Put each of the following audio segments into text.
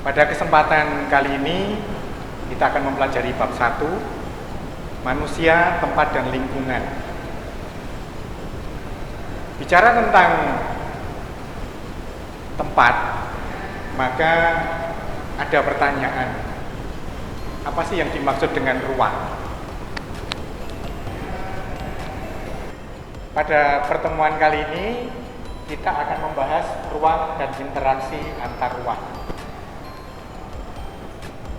Pada kesempatan kali ini kita akan mempelajari bab 1, manusia, tempat dan lingkungan. Bicara tentang tempat, maka ada pertanyaan, apa sih yang dimaksud dengan ruang? Pada pertemuan kali ini kita akan membahas ruang dan interaksi antar ruang.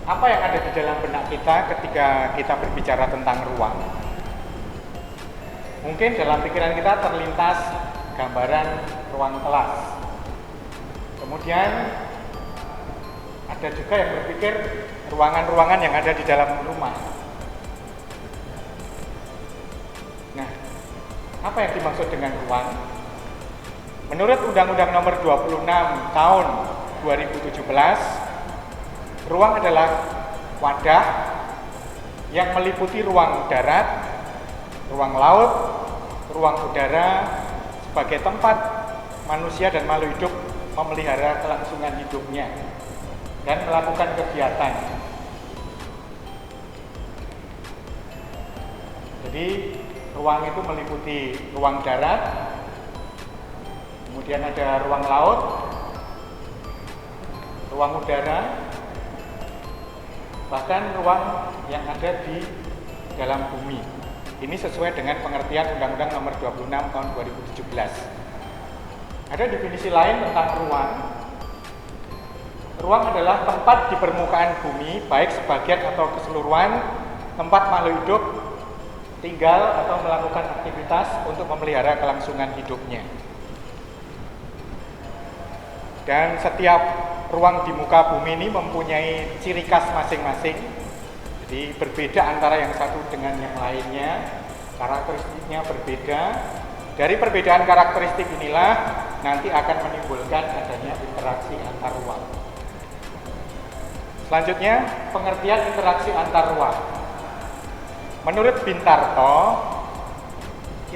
Apa yang ada di dalam benak kita ketika kita berbicara tentang ruang? Mungkin dalam pikiran kita terlintas gambaran ruang kelas. Kemudian ada juga yang berpikir ruangan-ruangan yang ada di dalam rumah. Nah, apa yang dimaksud dengan ruang? Menurut Undang-Undang Nomor 26 Tahun 2017, ruang adalah wadah yang meliputi ruang darat, ruang laut, ruang udara sebagai tempat manusia dan makhluk hidup memelihara kelangsungan hidupnya dan melakukan kegiatan. Jadi ruang itu meliputi ruang darat, kemudian ada ruang laut, ruang udara, bahkan ruang yang ada di dalam bumi. Ini sesuai dengan pengertian Undang-Undang Nomor 26 Tahun 2017. Ada definisi lain tentang ruang. Ruang adalah tempat di permukaan bumi, baik sebagian atau keseluruhan, tempat makhluk hidup tinggal atau melakukan aktivitas untuk memelihara kelangsungan hidupnya. Dan setiap ruang di muka bumi ini mempunyai ciri khas masing-masing. Jadi berbeda antara yang satu dengan yang lainnya, karakteristiknya berbeda. Dari perbedaan karakteristik inilah nanti akan menimbulkan adanya interaksi antar ruang. Selanjutnya, pengertian interaksi antar ruang. Menurut Bintarto,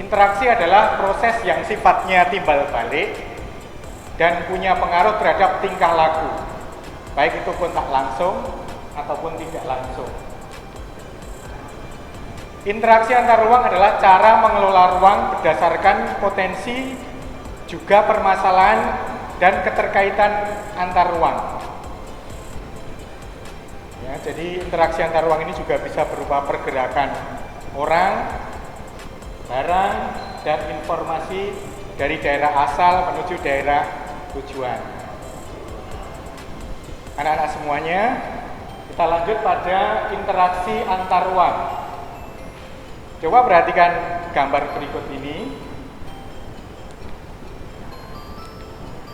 interaksi adalah proses yang sifatnya timbal balik dan punya pengaruh terhadap tingkah laku, baik itu kontak langsung ataupun tidak langsung. Interaksi antar ruang adalah cara mengelola ruang berdasarkan potensi, juga permasalahan dan keterkaitan antar ruang. Ya, jadi interaksi antar ruang ini juga bisa berupa pergerakan orang, barang, dan informasi dari daerah asal menuju daerah tujuan. Anak-anak semuanya, kita lanjut pada interaksi antar ruang. Coba perhatikan gambar berikut ini.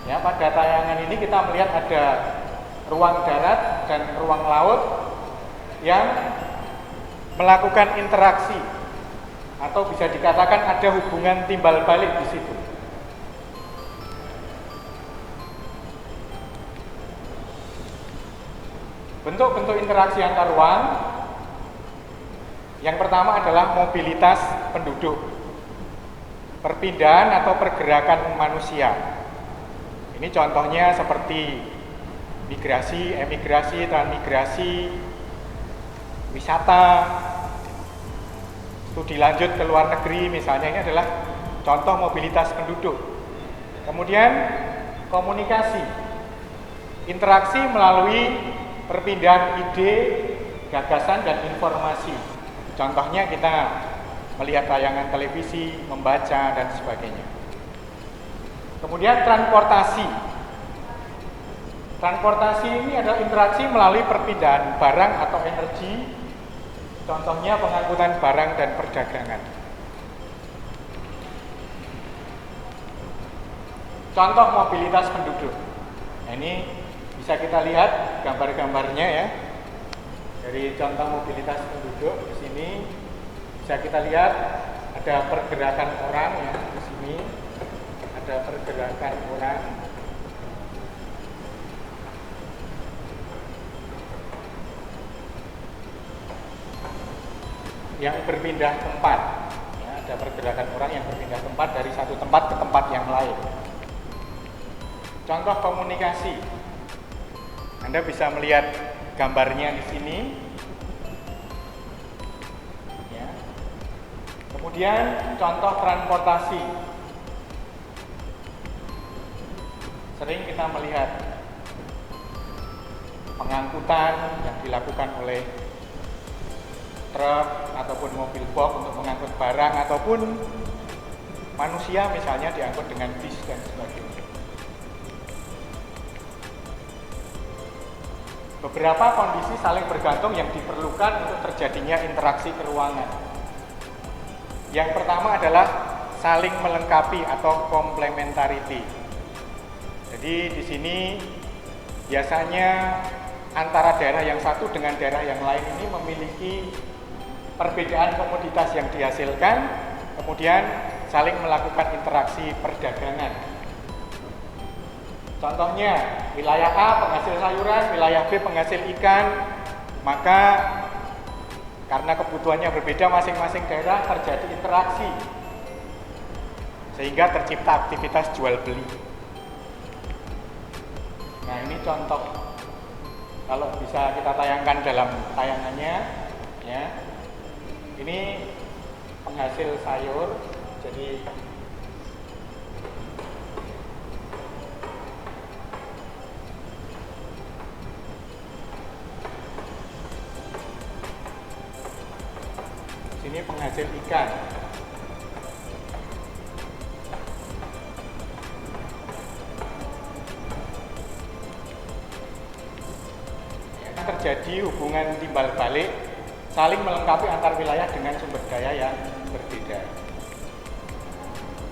Ya, pada tayangan ini kita melihat ada ruang darat dan ruang laut yang melakukan interaksi, atau bisa dikatakan ada hubungan timbal balik di situ. Bentuk-bentuk interaksi antar ruang, yang pertama adalah mobilitas penduduk, perpindahan atau pergerakan manusia. Ini contohnya seperti migrasi, emigrasi, transmigrasi, wisata, studi lanjut ke luar negeri misalnya, ini adalah contoh mobilitas penduduk. Kemudian komunikasi, interaksi melalui perpindahan ide, gagasan, dan informasi. Contohnya kita melihat tayangan televisi, membaca, dan sebagainya. Kemudian transportasi. Transportasi ini adalah interaksi melalui perpindahan barang atau energi, contohnya pengangkutan barang dan perdagangan. Contoh mobilitas penduduk. Nah, ini bisa kita lihat gambar-gambarnya ya. Dari contoh mobilitas penduduk di sini bisa kita lihat ada pergerakan orang ya, di sini ada pergerakan orang. Yang berpindah tempat. Ya, ada pergerakan orang yang berpindah tempat dari satu tempat ke tempat yang lain. Contoh komunikasi. Anda bisa melihat gambarnya di sini. Ya. Kemudian contoh transportasi. Sering kita melihat pengangkutan yang dilakukan oleh truk ataupun mobil box untuk mengangkut barang ataupun manusia misalnya diangkut dengan bis dan sebagainya. Beberapa kondisi saling bergantung yang diperlukan untuk terjadinya interaksi keruangan. Yang pertama adalah saling melengkapi atau complementarity. Jadi di sini biasanya antara daerah yang satu dengan daerah yang lain ini memiliki perbedaan komoditas yang dihasilkan, kemudian saling melakukan interaksi perdagangan. Contohnya, wilayah A penghasil sayuran, wilayah B penghasil ikan, maka karena kebutuhannya berbeda masing-masing daerah terjadi interaksi, sehingga tercipta aktivitas jual beli. Nah, ini contoh, kalau bisa kita tayangkan dalam tayangannya, ya. Ini penghasil sayur, jadi sini penghasil ikan. Terjadi hubungan timbal balik saling melengkapi antar wilayah dengan sumber daya yang berbeda.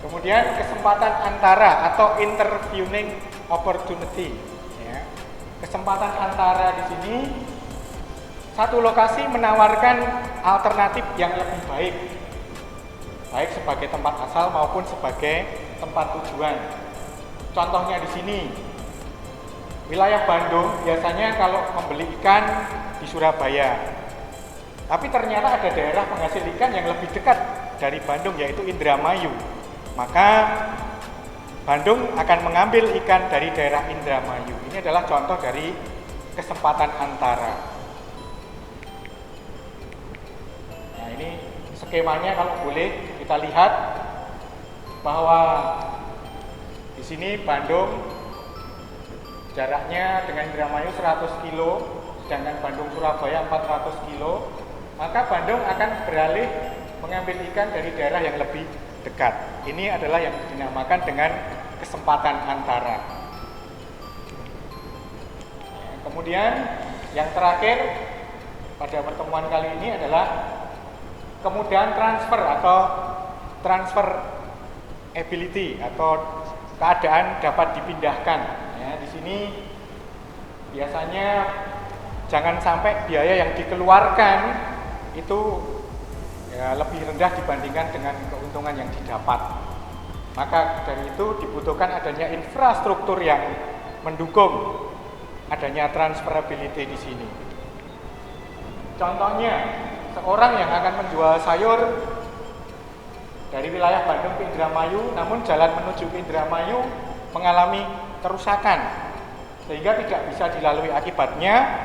Kemudian kesempatan antara atau interviewing opportunity. Ya. Kesempatan antara di sini satu lokasi menawarkan alternatif yang lebih baik, baik sebagai tempat asal maupun sebagai tempat tujuan. Contohnya di sini. Wilayah Bandung biasanya kalau membeli ikan di Surabaya, tapi ternyata ada daerah penghasil ikan yang lebih dekat dari Bandung yaitu Indramayu. Maka Bandung akan mengambil ikan dari daerah Indramayu. Ini adalah contoh dari kesempatan antara. Nah, ini skemanya kalau boleh kita lihat bahwa di sini Bandung jaraknya dengan Indramayu 100 kilo, sedangkan Bandung Surabaya 400 kilo, maka Bandung akan beralih mengambil ikan dari daerah yang lebih dekat. Ini adalah yang dinamakan dengan kesempatan antara. Kemudian yang terakhir pada pertemuan kali ini adalah kemudahan transfer atau transfer ability atau keadaan dapat dipindahkan. Di sini biasanya jangan sampai biaya yang dikeluarkan itu ya, lebih rendah dibandingkan dengan keuntungan yang didapat. Maka dari itu dibutuhkan adanya infrastruktur yang mendukung adanya transferability di sini. Contohnya, seorang yang akan menjual sayur dari wilayah Bandung ke Indramayu, namun jalan menuju ke Indramayu mengalami kerusakan sehingga tidak bisa dilalui. Akibatnya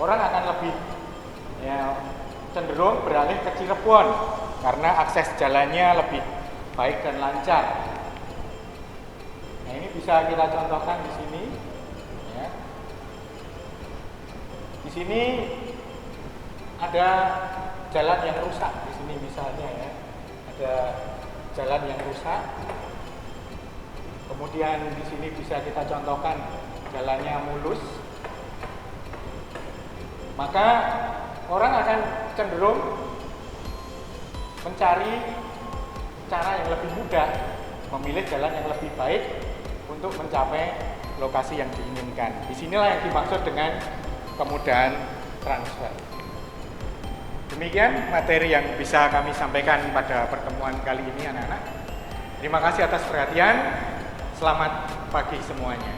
orang akan lebih cenderung beralih ke Cirebon karena akses jalannya lebih baik dan lancar. Nah, ini bisa kita contohkan di sini. Ya. Di sini ada jalan yang rusak di sini misalnya ya. Ada jalan yang rusak. Kemudian di sini bisa kita contohkan jalannya mulus. Maka orang akan cenderung mencari cara yang lebih mudah, memilih jalan yang lebih baik untuk mencapai lokasi yang diinginkan. Disinilah yang dimaksud dengan kemudahan transfer. Demikian materi yang bisa kami sampaikan pada pertemuan kali ini anak-anak. Terima kasih atas perhatian. Selamat pagi semuanya.